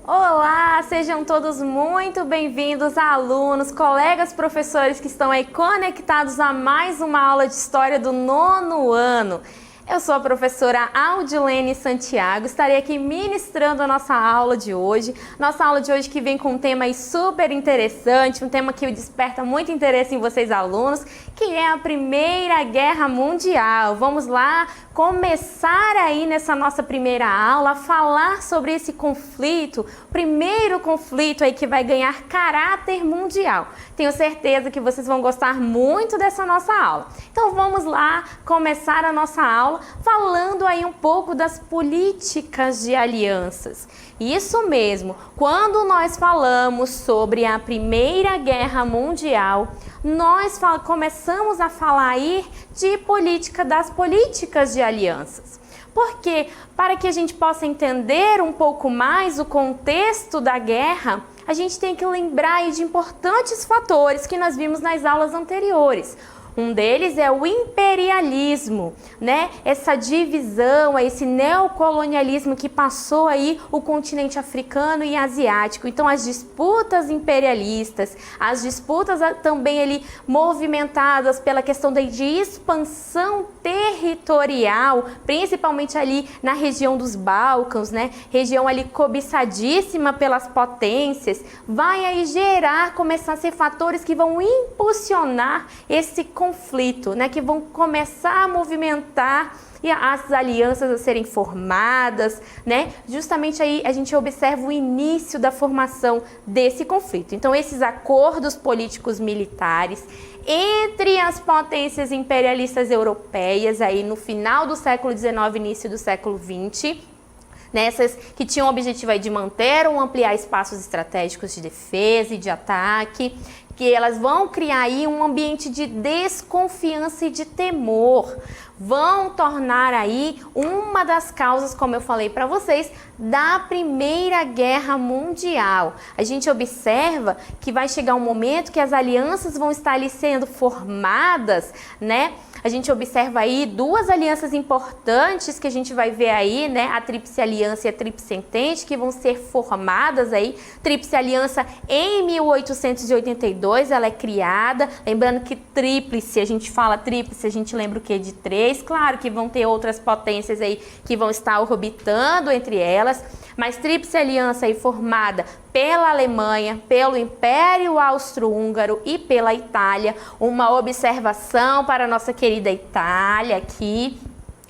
Olá, sejam todos muito bem-vindos, alunos, colegas, professores que estão aí conectados a mais uma aula de História do nono ano. Eu sou a professora Audilene Santiago, estarei aqui ministrando a nossa aula de hoje. Nossa aula de hoje que vem com um tema aí super interessante, um tema que desperta muito interesse em vocês alunos, que é a Primeira Guerra Mundial. Vamos lá começar aí nessa nossa primeira aula a falar sobre esse conflito, o primeiro conflito aí que vai ganhar caráter mundial. Tenho certeza que vocês vão gostar muito dessa nossa aula. Então vamos lá começar a nossa aula falando aí um pouco das políticas de alianças. Isso mesmo, quando nós falamos sobre a Primeira Guerra Mundial, nós começamos a falar aí de das políticas de alianças. Porque, para que a gente possa entender um pouco mais o contexto da guerra, a gente tem que lembrar aí de importantes fatores que nós vimos nas aulas anteriores. Um deles é o imperialismo, né? Essa divisão, esse neocolonialismo que passou aí o continente africano e asiático. Então, as disputas imperialistas, as disputas também ali movimentadas pela questão de expansão territorial, principalmente ali na região dos Balcãs, né? Região ali cobiçadíssima pelas potências, vai aí começar a ser fatores que vão impulsionar esse conflito, né, que vão começar a movimentar e as alianças a serem formadas, né? Justamente aí a gente observa o início da formação desse conflito. Então, esses acordos políticos militares entre as potências imperialistas europeias aí no final do século XIX, início do século XX, nessas que tinham o objetivo aí de manter ou ampliar espaços estratégicos de defesa e de ataque, que elas vão criar aí um ambiente de desconfiança e de temor, vão tornar aí uma das causas, como eu falei para vocês, da Primeira Guerra Mundial. A gente observa que vai chegar um momento que as alianças vão estar ali sendo formadas, né? A gente observa aí duas alianças importantes que a gente vai ver aí, né? A Tríplice Aliança e a Tríplice Entente, que vão ser formadas aí. Tríplice Aliança em 1882, ela é criada. Lembrando que tríplice, a gente fala tríplice, a gente lembra o quê? De três. Claro que vão ter outras potências aí que vão estar orbitando entre elas. Mas Tríplice Aliança aí formada pela Alemanha, pelo Império Austro-Húngaro e pela Itália. Uma observação para a nossa querida Itália aqui,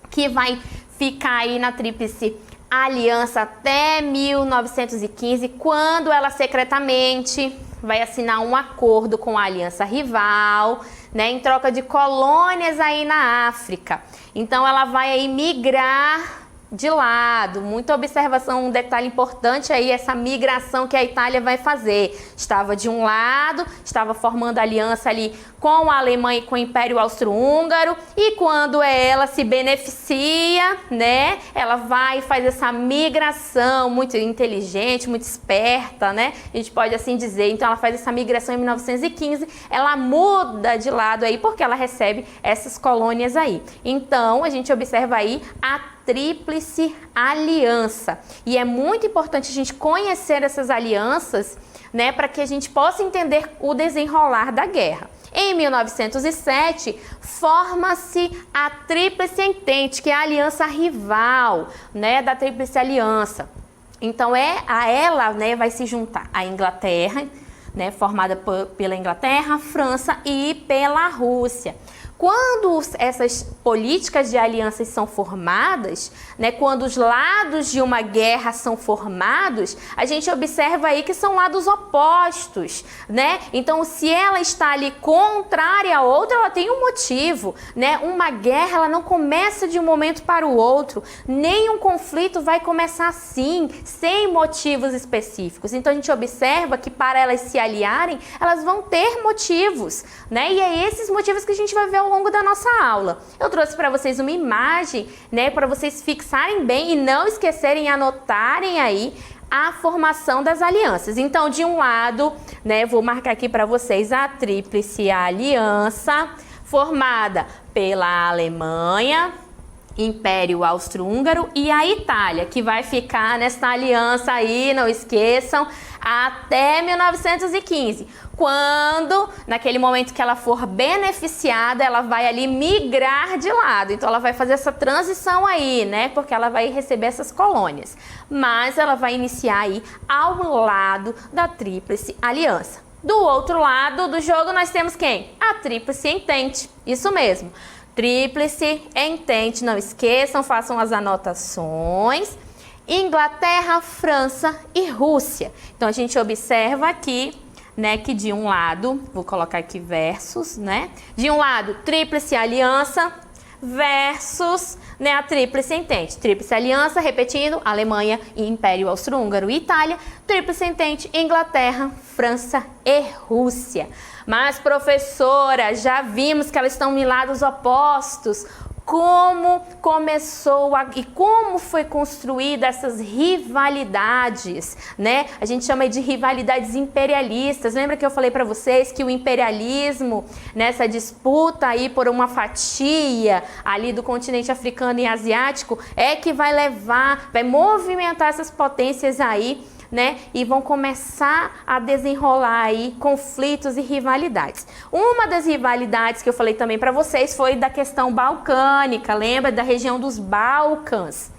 que vai ficar aí na Tríplice Aliança até 1915, quando ela secretamente vai assinar um acordo com a aliança rival, né, em troca de colônias aí na África. Então ela vai aí migrar de lado. Muita observação, um detalhe importante aí, essa migração que a Itália vai fazer. Estava de um lado, estava formando aliança ali com a Alemanha e com o Império Austro-Húngaro, e quando ela se beneficia, né, ela vai e faz essa migração muito inteligente, muito esperta, né, a gente pode assim dizer. Então ela faz essa migração em 1915, ela muda de lado aí porque ela recebe essas colônias aí. Então a gente observa aí a Tríplice Aliança. E é muito importante a gente conhecer essas alianças, né, para que a gente possa entender o desenrolar da guerra. Em 1907, forma-se a Tríplice Entente, que é a aliança rival, né, da Tríplice Aliança. Então ela, né, vai se juntar a Inglaterra, né, formada pela Inglaterra, França e pela Rússia. Quando essas políticas de alianças são formadas, né, quando os lados de uma guerra são formados, a gente observa aí que são lados opostos, né? Então, se ela está ali contrária a outra, ela tem um motivo, né? Uma guerra, ela não começa de um momento para o outro, nenhum conflito vai começar assim, sem motivos específicos. Então, a gente observa que para elas se aliarem, elas vão ter motivos, né? E é esses motivos que a gente vai ver ao longo da nossa aula. Eu trouxe para vocês uma imagem, né, para vocês fixarem bem e não esquecerem, anotarem aí a formação das alianças. Então, de um lado, né, vou marcar aqui para vocês a Tríplice Aliança, formada pela Alemanha, Império Austro-Húngaro e a Itália, que vai ficar nessa aliança aí, não esqueçam, até 1915, quando, naquele momento que ela for beneficiada, ela vai ali migrar de lado. Então ela vai fazer essa transição aí, né? Porque ela vai receber essas colônias. Mas ela vai iniciar aí ao lado da Tríplice Aliança. Do outro lado do jogo nós temos quem? A Tríplice Entente. Isso mesmo. Tríplice Entente, não esqueçam, façam as anotações. Inglaterra, França e Rússia. Então a gente observa aqui, né, que de um lado, vou colocar aqui versus, né? De um lado, Tríplice Aliança versus, né, a Tríplice Entente. Tríplice Aliança, repetindo, Alemanha, Império Austro-Húngaro e Itália. Tríplice Entente, Inglaterra, França e Rússia. Mas, professora, já vimos que elas estão em lados opostos. Como começou e como foi construída essas rivalidades, né? A gente chama de rivalidades imperialistas. Lembra que eu falei para vocês que o imperialismo, nessa disputa aí por uma fatia ali do continente africano e asiático, é que vai levar, vai movimentar essas potências aí, né? E vão começar a desenrolar aí conflitos e rivalidades. Uma das rivalidades que eu falei também para vocês foi da questão balcânica, lembra da região dos Balcãs?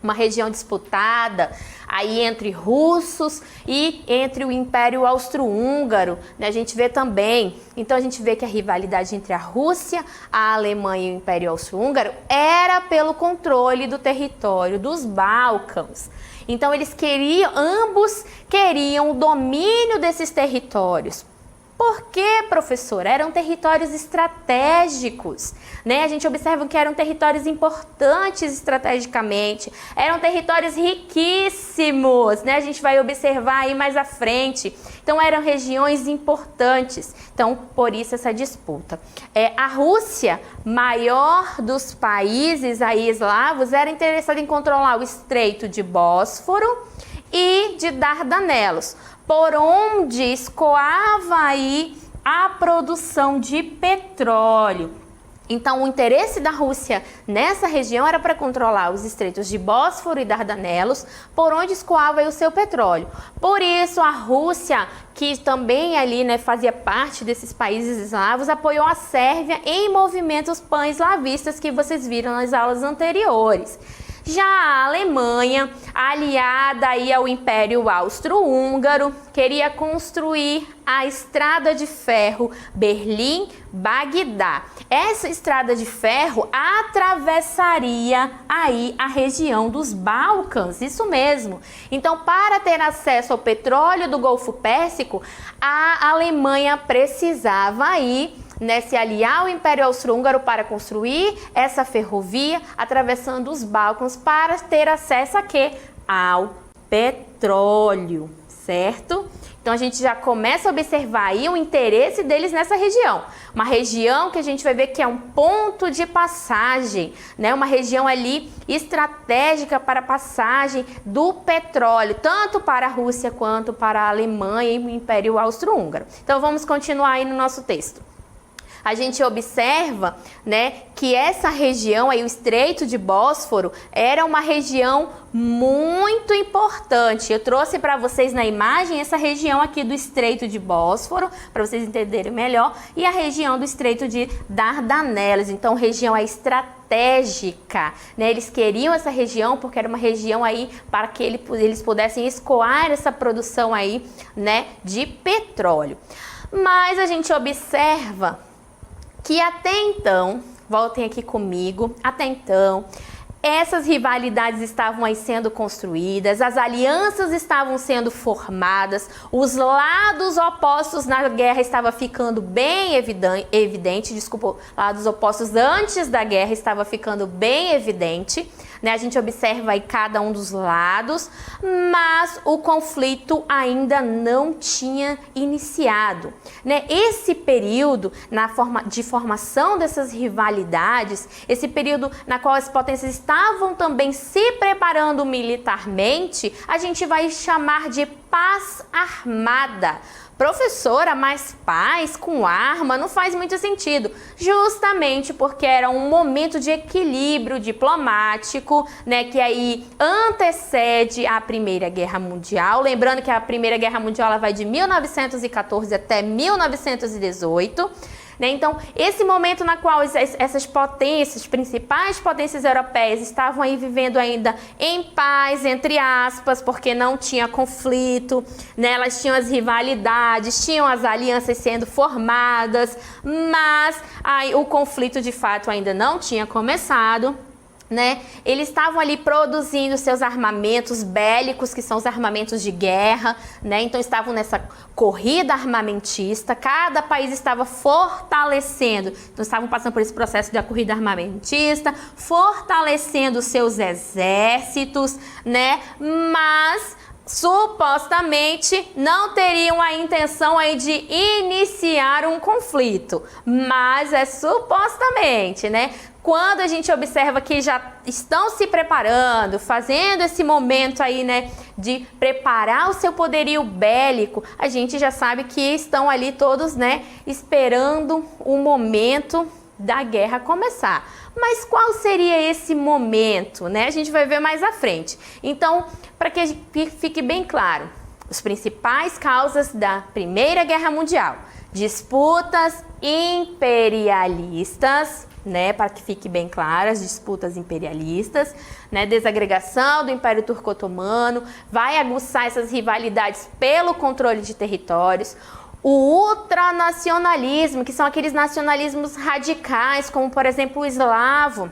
Uma região disputada aí entre russos e entre o Império Austro-Húngaro, né? A gente vê também, então a gente vê que a rivalidade entre a Rússia, a Alemanha e o Império Austro-Húngaro era pelo controle do território dos Balcãs. Então eles ambos queriam o domínio desses territórios. Por quê, professor? Eram territórios estratégicos, né? A gente observa que eram territórios importantes estrategicamente, eram territórios riquíssimos, né? A gente vai observar aí mais à frente. Então eram regiões importantes. Então, por isso essa disputa. A Rússia, maior dos países aí eslavos, era interessada em controlar o Estreito de Bósforo e de Dardanelos, por onde escoava aí a produção de petróleo. Então, o interesse da Rússia nessa região era para controlar os estreitos de Bósforo e Dardanelos, por onde escoava aí o seu petróleo. Por isso, a Rússia, que também ali, né, fazia parte desses países eslavos, apoiou a Sérvia em movimentos pan-eslavistas que vocês viram nas aulas anteriores. Já a Alemanha, aliada aí ao Império Austro-Húngaro, queria construir a estrada de ferro Berlim-Bagdá. Essa estrada de ferro atravessaria aí a região dos Balcãs, isso mesmo. Então, para ter acesso ao petróleo do Golfo Pérsico, a Alemanha precisava aí, né, se aliar ao Império Austro-Húngaro para construir essa ferrovia atravessando os Balcãs para ter acesso a quê? Ao petróleo, certo? Então a gente já começa a observar aí o interesse deles nessa região. Uma região que a gente vai ver que é um ponto de passagem, né? Uma região ali estratégica para a passagem do petróleo, tanto para a Rússia quanto para a Alemanha e o Império Austro-Húngaro. Então vamos continuar aí no nosso texto. A gente observa, né, que essa região aí, o Estreito de Bósforo, era uma região muito importante. Eu trouxe para vocês na imagem essa região aqui do Estreito de Bósforo, para vocês entenderem melhor, e a região do Estreito de Dardanelos. Então, região aí estratégica, né? Eles queriam essa região porque era uma região aí para que eles pudessem escoar essa produção aí, né, de petróleo. Mas a gente observa que até então, voltem aqui comigo, até então, essas rivalidades estavam aí sendo construídas, as alianças estavam sendo formadas, os lados opostos na guerra estavam ficando bem evidente, lados opostos antes da guerra estava ficando bem evidente, né? A gente observa aí cada um dos lados, mas o conflito ainda não tinha iniciado, né? Esse período de formação dessas rivalidades, esse período na qual as potências estavam também se preparando militarmente, a gente vai chamar de paz armada. Professora, mas paz com arma não faz muito sentido, justamente porque era um momento de equilíbrio diplomático, né, que aí antecede a Primeira Guerra Mundial. Lembrando que a Primeira Guerra Mundial ela vai de 1914 até 1918. Então, esse momento na qual essas potências, principais potências europeias, estavam aí vivendo ainda em paz, entre aspas, porque não tinha conflito, né? Elas tinham as rivalidades, tinham as alianças sendo formadas, mas aí o conflito de fato ainda não tinha começado. Né? Eles estavam ali produzindo seus armamentos bélicos, que são os armamentos de guerra, né? Então estavam nessa corrida armamentista, cada país estava fortalecendo, então estavam passando por esse processo da corrida armamentista, fortalecendo seus exércitos, né? Mas supostamente não teriam a intenção aí de iniciar um conflito, mas é supostamente, né? Quando a gente observa que já estão se preparando, fazendo esse momento aí, né, de preparar o seu poderio bélico, a gente já sabe que estão ali todos, né, esperando o momento da guerra começar. Mas qual seria esse momento, né? A gente vai ver mais à frente. Então, para que fique bem claro, as principais causas da Primeira Guerra Mundial: disputas imperialistas, né, para que fique bem claro, as disputas imperialistas, né, desagregação do Império Turco-Otomano, vai aguçar essas rivalidades pelo controle de territórios. O ultranacionalismo, que são aqueles nacionalismos radicais, como por exemplo o eslavo.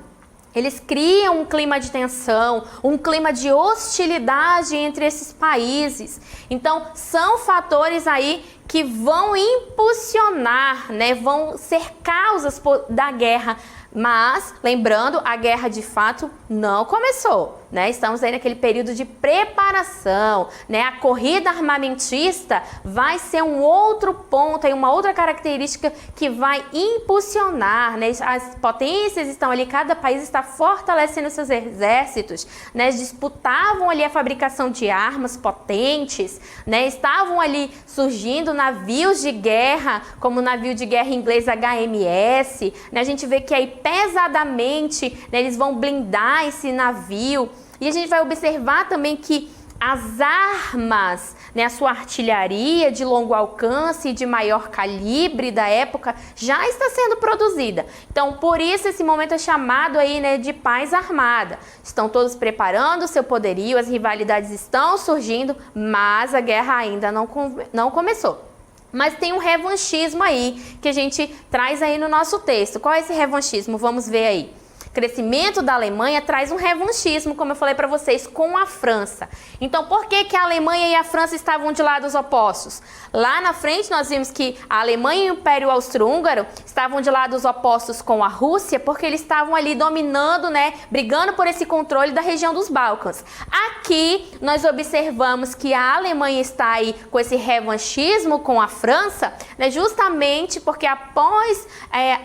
Eles criam um clima de tensão, um clima de hostilidade entre esses países. Então, são fatores aí que vão impulsionar, né, vão ser causas da guerra. Mas, lembrando, a guerra de fato não começou, né? Estamos aí naquele período de preparação, né? A corrida armamentista vai ser um outro ponto, aí uma outra característica que vai impulsionar, né? As potências estão ali, cada país está fortalecendo seus exércitos, né? Disputavam ali a fabricação de armas potentes, né? Estavam ali surgindo navios de guerra, como o navio de guerra inglês HMS, né? A gente vê que aí pesadamente, né, eles vão blindar esse navio, e a gente vai observar também que as armas, né, a sua artilharia de longo alcance e de maior calibre da época já está sendo produzida. Então, por isso esse momento é chamado aí, né, de paz armada. Estão todos preparando o seu poderio, as rivalidades estão surgindo, mas a guerra ainda não começou. Mas tem um revanchismo aí que a gente traz aí no nosso texto. Qual é esse revanchismo? Vamos ver aí. Crescimento da Alemanha traz um revanchismo, como eu falei para vocês, com a França. Então, por que que a Alemanha e a França estavam de lados opostos? Lá na frente nós vimos que a Alemanha e o Império Austro-Húngaro estavam de lados opostos com a Rússia, porque eles estavam ali dominando, né, brigando por esse controle da região dos Balcãs. Aqui nós observamos que a Alemanha está aí com esse revanchismo com a França, né, justamente porque após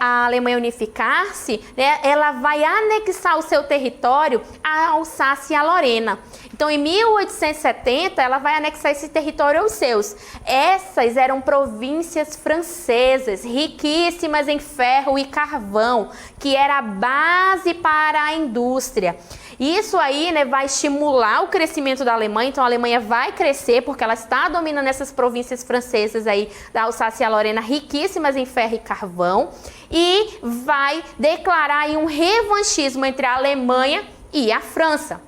a Alemanha unificar-se, né, ela vai anexar o seu território à Alsácia e à Lorena. Então, em 1870, ela vai anexar esse território aos seus. Essas eram províncias francesas, riquíssimas em ferro e carvão, que era a base para a indústria. Isso aí, né, vai estimular o crescimento da Alemanha. Então a Alemanha vai crescer porque ela está dominando essas províncias francesas aí da Alsácia e a Lorena, riquíssimas em ferro e carvão, e vai declarar aí um revanchismo entre a Alemanha e a França.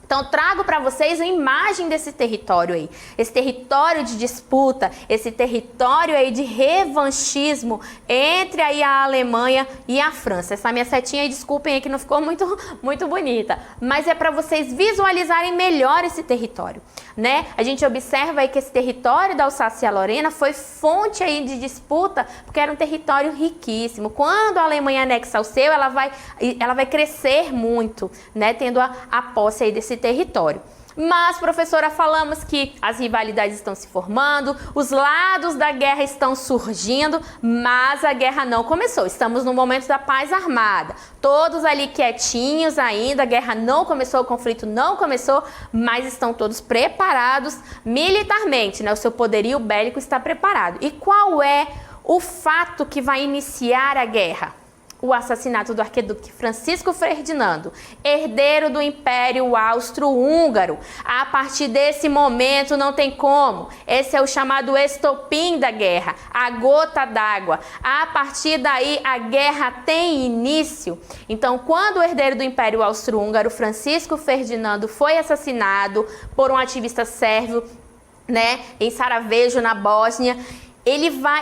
Então, trago para vocês a imagem desse território aí, esse território de disputa, esse território aí de revanchismo entre aí a Alemanha e a França. Essa minha setinha aí, desculpem aí que não ficou muito bonita, mas é para vocês visualizarem melhor esse território, né? A gente observa aí que esse território da Alsácia e a Lorena foi fonte aí de disputa, porque era um território riquíssimo. Quando a Alemanha anexa o seu, ela vai crescer muito, né? Tendo a posse aí desse território. Mas, professora, falamos que as rivalidades estão se formando, os lados da guerra estão surgindo, mas a guerra não começou. Estamos no momento da paz armada. Todos ali quietinhos ainda, a guerra não começou, o conflito não começou, mas estão todos preparados militarmente, né? O seu poderio bélico está preparado. E qual é o fato que vai iniciar a guerra? O assassinato do arquiduque Francisco Ferdinando, herdeiro do Império Austro-Húngaro. A partir desse momento não tem como. Esse é o chamado estopim da guerra, a gota d'água. A partir daí a guerra tem início. Então, quando o herdeiro do Império Austro-Húngaro, Francisco Ferdinando, foi assassinado por um ativista sérvio, né, em Sarajevo, na Bósnia,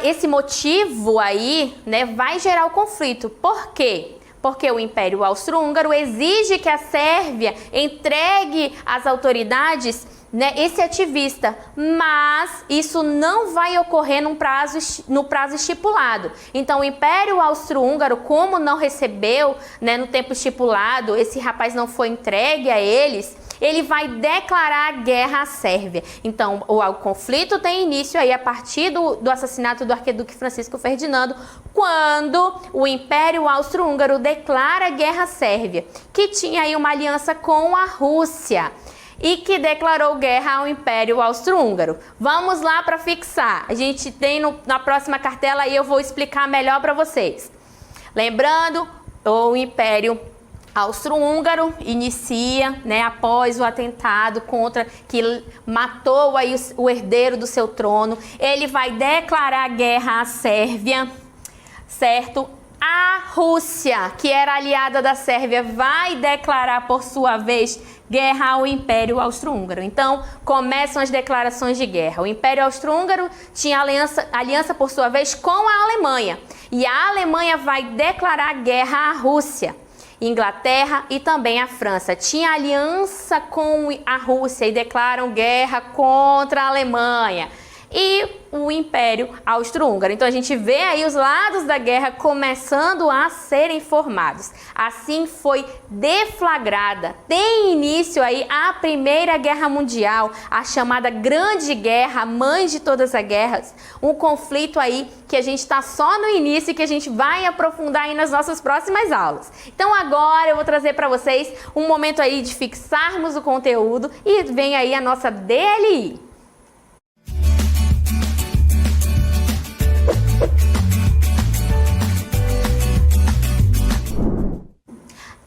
esse motivo aí, né, vai gerar o conflito. Por quê? Porque o Império Austro-Húngaro exige que a Sérvia entregue às autoridades, né, esse ativista, mas isso não vai ocorrer no prazo estipulado. Então, o Império Austro-Húngaro, como não recebeu, né, no tempo estipulado, esse rapaz não foi entregue a eles, ele vai declarar guerra à Sérvia. Então, o conflito tem início aí a partir do assassinato do arquiduque Francisco Ferdinando, quando o Império Austro-Húngaro declara guerra à Sérvia, que tinha aí uma aliança com a Rússia e que declarou guerra ao Império Austro-Húngaro. Vamos lá para fixar. A gente tem na próxima cartela e eu vou explicar melhor para vocês. Lembrando, o Império Austro-Húngaro inicia, né, após o atentado que matou aí o herdeiro do seu trono, ele vai declarar guerra à Sérvia, certo? A Rússia, que era aliada da Sérvia, vai declarar por sua vez guerra ao Império Austro-Húngaro. Então, começam as declarações de guerra. O Império Austro-Húngaro tinha aliança por sua vez com a Alemanha, e a Alemanha vai declarar guerra à Rússia. Inglaterra e também a França tinha aliança com a Rússia e declaram guerra contra a Alemanha e o Império Austro-Húngaro. Então a gente vê aí os lados da guerra começando a serem formados. Assim foi deflagrada, tem início aí a Primeira Guerra Mundial, a chamada Grande Guerra, mãe de todas as guerras, um conflito aí que a gente está só no início e que a gente vai aprofundar aí nas nossas próximas aulas. Então agora eu vou trazer para vocês um momento aí de fixarmos o conteúdo e vem aí a nossa DLI.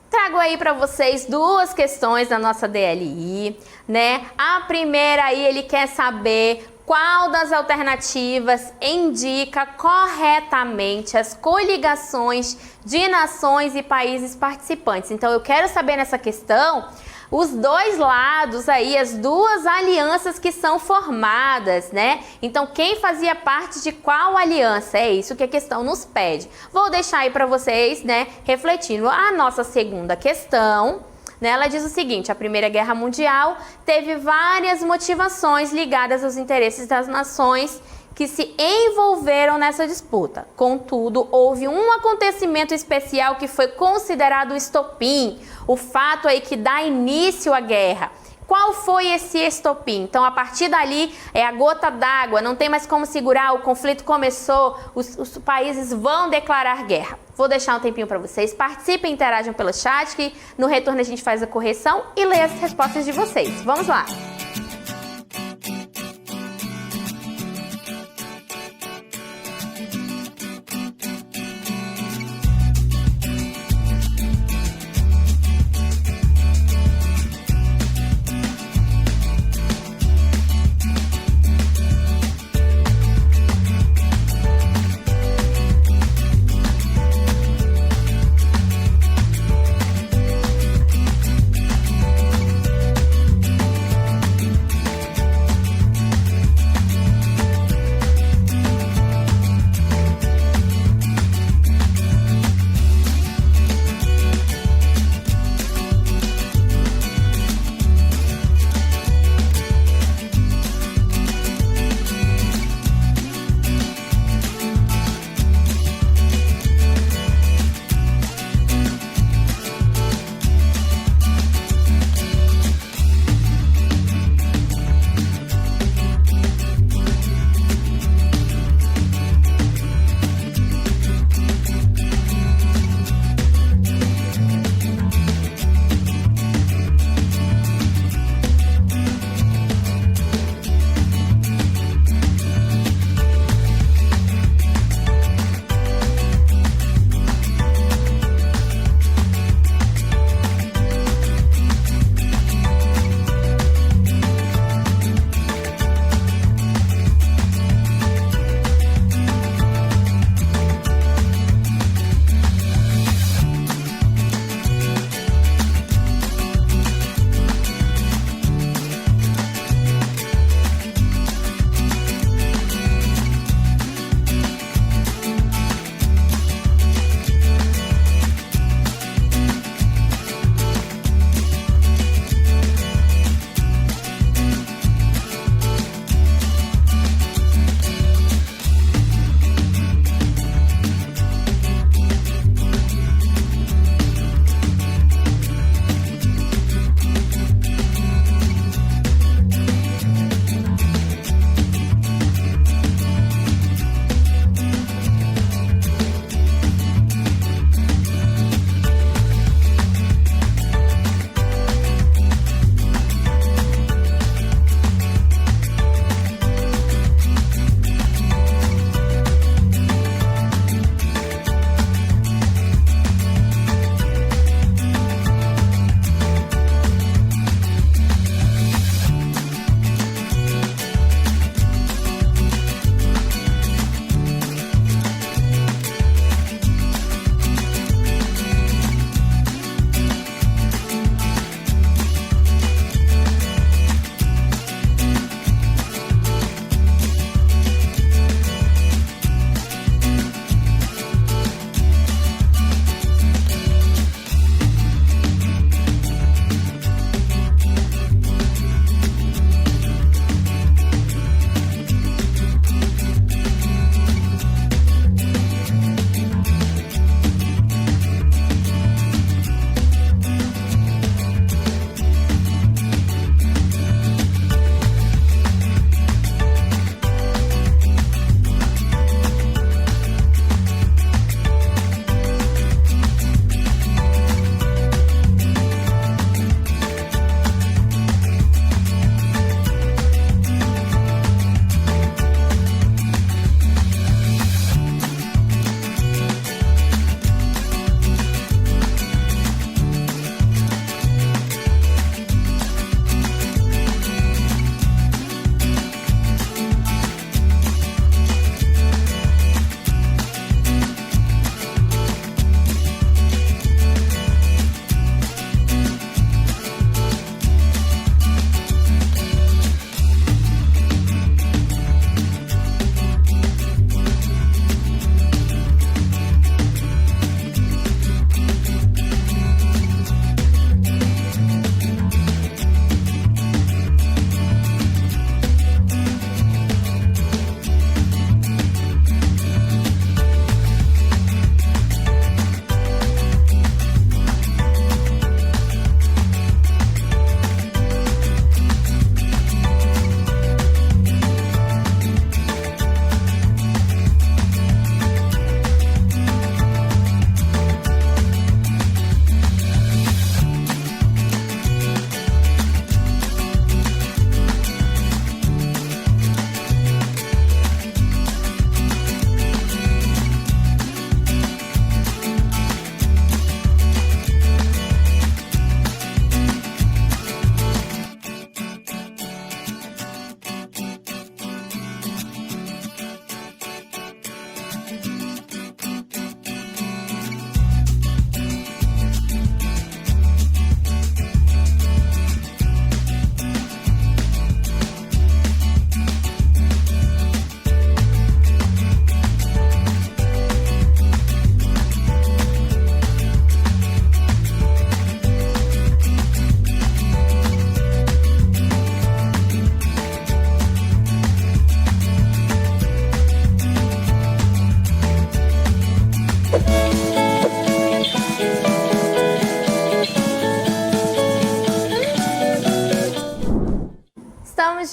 Trago aí para vocês duas questões da nossa DLI, né? A primeira aí, ele quer saber qual das alternativas indica corretamente as coligações de nações e países participantes. Então, eu quero saber nessa questão os dois lados aí, as duas alianças que são formadas, né? Então, quem fazia parte de qual aliança? É isso que a questão nos pede. Vou deixar aí para vocês, né, refletindo. A nossa segunda questão, né, ela diz o seguinte: a Primeira Guerra Mundial teve várias motivações ligadas aos interesses das nações que se envolveram nessa disputa. Contudo, houve um acontecimento especial que foi considerado o estopim, o fato aí que dá início à guerra. Qual foi esse estopim? Então, a partir dali, é a gota d'água, não tem mais como segurar, o conflito começou, os países vão declarar guerra. Vou deixar um tempinho para vocês, participem, interajam pelo chat, que no retorno a gente faz a correção e lê as respostas de vocês. Vamos lá!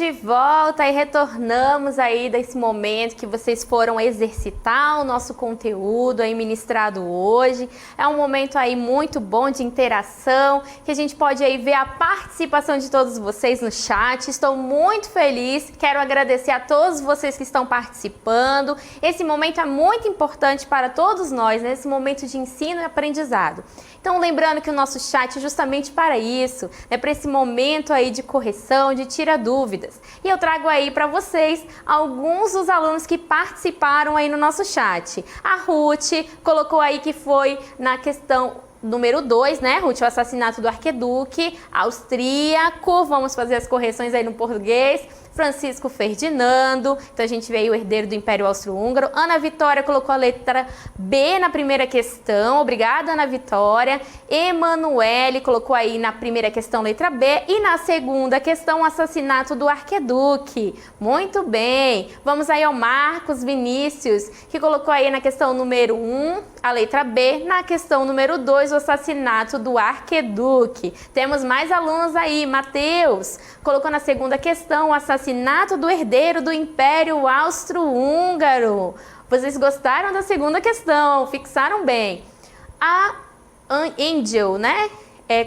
de volta e retornamos aí desse momento que vocês foram exercitar o nosso conteúdo aí ministrado hoje. É um momento aí muito bom de interação, que a gente pode aí ver a participação de todos vocês no chat. Estou muito feliz, quero agradecer a todos vocês que estão participando. Esse momento é muito importante para todos nós, né? Esse momento de ensino e aprendizado. Então, lembrando que o nosso chat é justamente para isso, né? Para esse momento aí de correção, de tira dúvidas. E eu trago aí para vocês alguns dos alunos que participaram aí no nosso chat. A Ruth colocou aí que foi na questão número 2, né, Ruth? O assassinato do arquiduque austríaco. Vamos fazer as correções aí no português. Francisco Ferdinando, então a gente vê aí o herdeiro do Império Austro-Húngaro. Ana Vitória colocou a letra B na primeira questão, obrigada Ana Vitória. Emanuele colocou aí na primeira questão letra B e na segunda questão o assassinato do arquiduque. Muito bem, vamos aí ao Marcos Vinícius, que colocou aí na questão número 1 a letra B, na questão número 2 o assassinato do arquiduque. Temos mais alunos aí, Matheus colocou na segunda questão o assassinato do herdeiro do Império Austro-Húngaro. Vocês gostaram da segunda questão, fixaram bem. A Angel, né?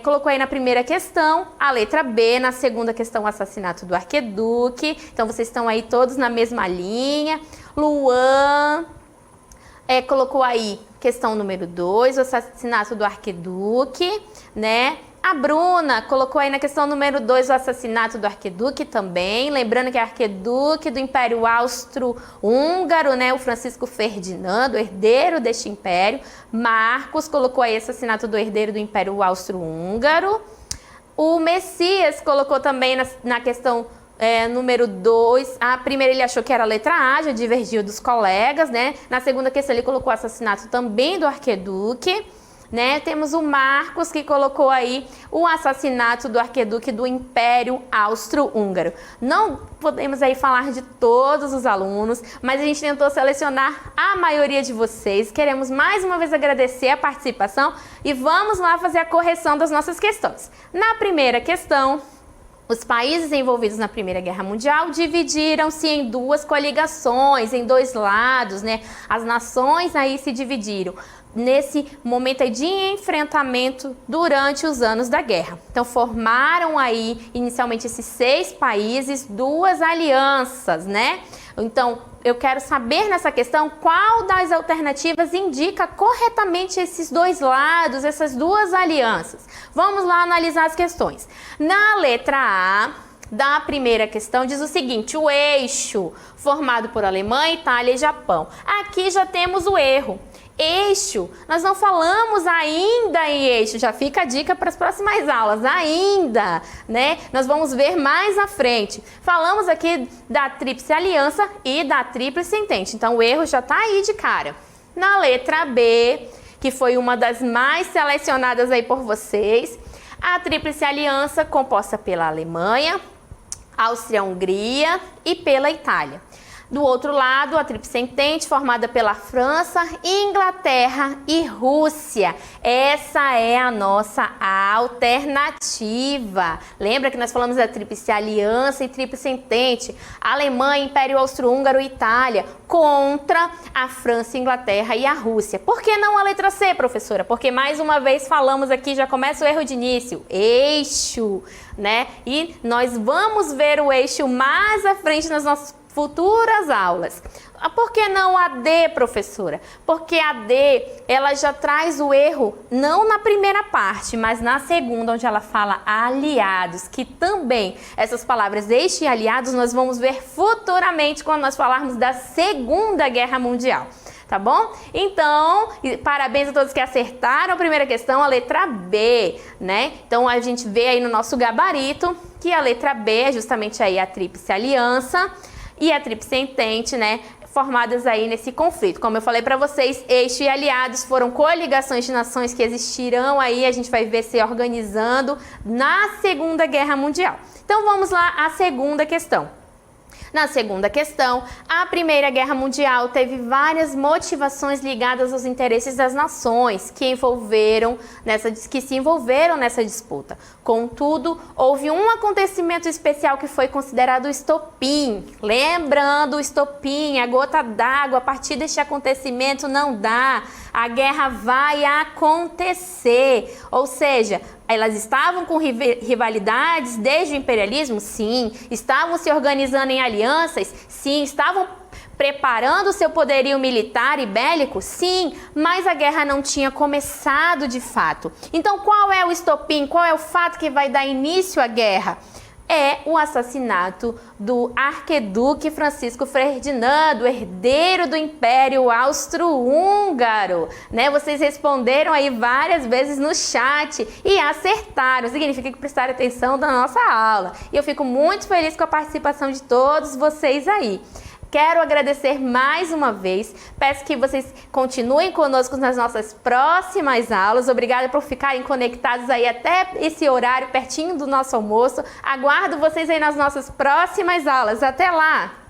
Colocou aí na primeira questão a letra B, na segunda questão o assassinato do arquiduque. Então vocês estão aí todos na mesma linha. Luan colocou aí questão número 2, o assassinato do arquiduque, né? A Bruna colocou aí na questão número 2 o assassinato do arquiduque também, lembrando que é arquiduque do Império Austro-Húngaro, né, o Francisco Ferdinando, herdeiro deste império. Marcos colocou aí assassinato do herdeiro do Império Austro-Húngaro. O Messias colocou também na questão número 2, a primeira ele achou que era a letra A, já divergiu dos colegas, né? Na segunda questão ele colocou o assassinato também do arquiduque. Né? Temos o Marcos que colocou aí o assassinato do arquiduque do Império Austro-Húngaro. Não podemos aí falar de todos os alunos, mas a gente tentou selecionar a maioria de vocês. Queremos mais uma vez agradecer a participação e vamos lá fazer a correção das nossas questões. Na primeira questão, os países envolvidos na Primeira Guerra Mundial dividiram-se em duas coligações, em dois lados, né? As nações aí se dividiram nesse momento aí de enfrentamento durante os anos da guerra. Então formaram aí inicialmente esses 6 países, 2 alianças, né? Então eu quero saber nessa questão qual das alternativas indica corretamente esses 2 lados, essas 2 alianças. Vamos lá analisar as questões. Na letra A da primeira questão diz o seguinte: o eixo formado por Alemanha, Itália e Japão. Aqui já temos o erro. Eixo, nós não falamos ainda em eixo, já fica a dica para as próximas aulas, ainda, né? Nós vamos ver mais à frente. Falamos aqui da Tríplice Aliança e da Tríplice Entente, então o erro já está aí de cara. Na letra B, que foi uma das mais selecionadas aí por vocês, a Tríplice Aliança composta pela Alemanha, Áustria-Hungria e pela Itália. Do outro lado, a Tríplice Entente, formada pela França, Inglaterra e Rússia. Essa é a nossa alternativa. Lembra que nós falamos da Tríplice Aliança e Tríplice Entente? Alemanha, Império Austro-Húngaro e Itália contra a França, Inglaterra e a Rússia. Por que não a letra C, professora? Porque mais uma vez falamos aqui, já começa o erro de início, eixo, né? E nós vamos ver o eixo mais à frente nas nossas futuras aulas. Por que não a D, professora? Porque a D, ela já traz o erro não na primeira parte, mas na segunda, onde ela fala aliados, que também essas palavras eixo e aliados nós vamos ver futuramente quando nós falarmos da Segunda Guerra Mundial. Tá bom? Então, parabéns a todos que acertaram a primeira questão, a letra B, né? Então, a gente vê aí no nosso gabarito que a letra B é justamente aí a Tríplice Aliança e a Tríplice Entente, né, formadas aí nesse conflito. Como eu falei para vocês, eixo e aliados foram coligações de nações que existirão aí, a gente vai ver se organizando na Segunda Guerra Mundial. Então vamos lá à segunda questão. Na segunda questão, a Primeira Guerra Mundial teve várias motivações ligadas aos interesses das nações que se envolveram nessa disputa. Contudo, houve um acontecimento especial que foi considerado o estopim. Lembrando, o estopim, a gota d'água, a partir deste acontecimento não dá, a guerra vai acontecer. Ou seja, elas estavam com rivalidades desde o imperialismo? Sim. Estavam se organizando em alianças? Sim. Estavam preparando seu poderio militar e bélico? Sim. Mas a guerra não tinha começado de fato. Então, qual é o estopim? Qual é o fato que vai dar início à guerra? É o assassinato do arquiduque Francisco Ferdinando, herdeiro do Império Austro-Húngaro, né? Vocês responderam aí várias vezes no chat e acertaram, significa que prestaram atenção na nossa aula. E eu fico muito feliz com a participação de todos vocês aí. Quero agradecer mais uma vez, peço que vocês continuem conosco nas nossas próximas aulas. Obrigada por ficarem conectados aí até esse horário, pertinho do nosso almoço. Aguardo vocês aí nas nossas próximas aulas. Até lá!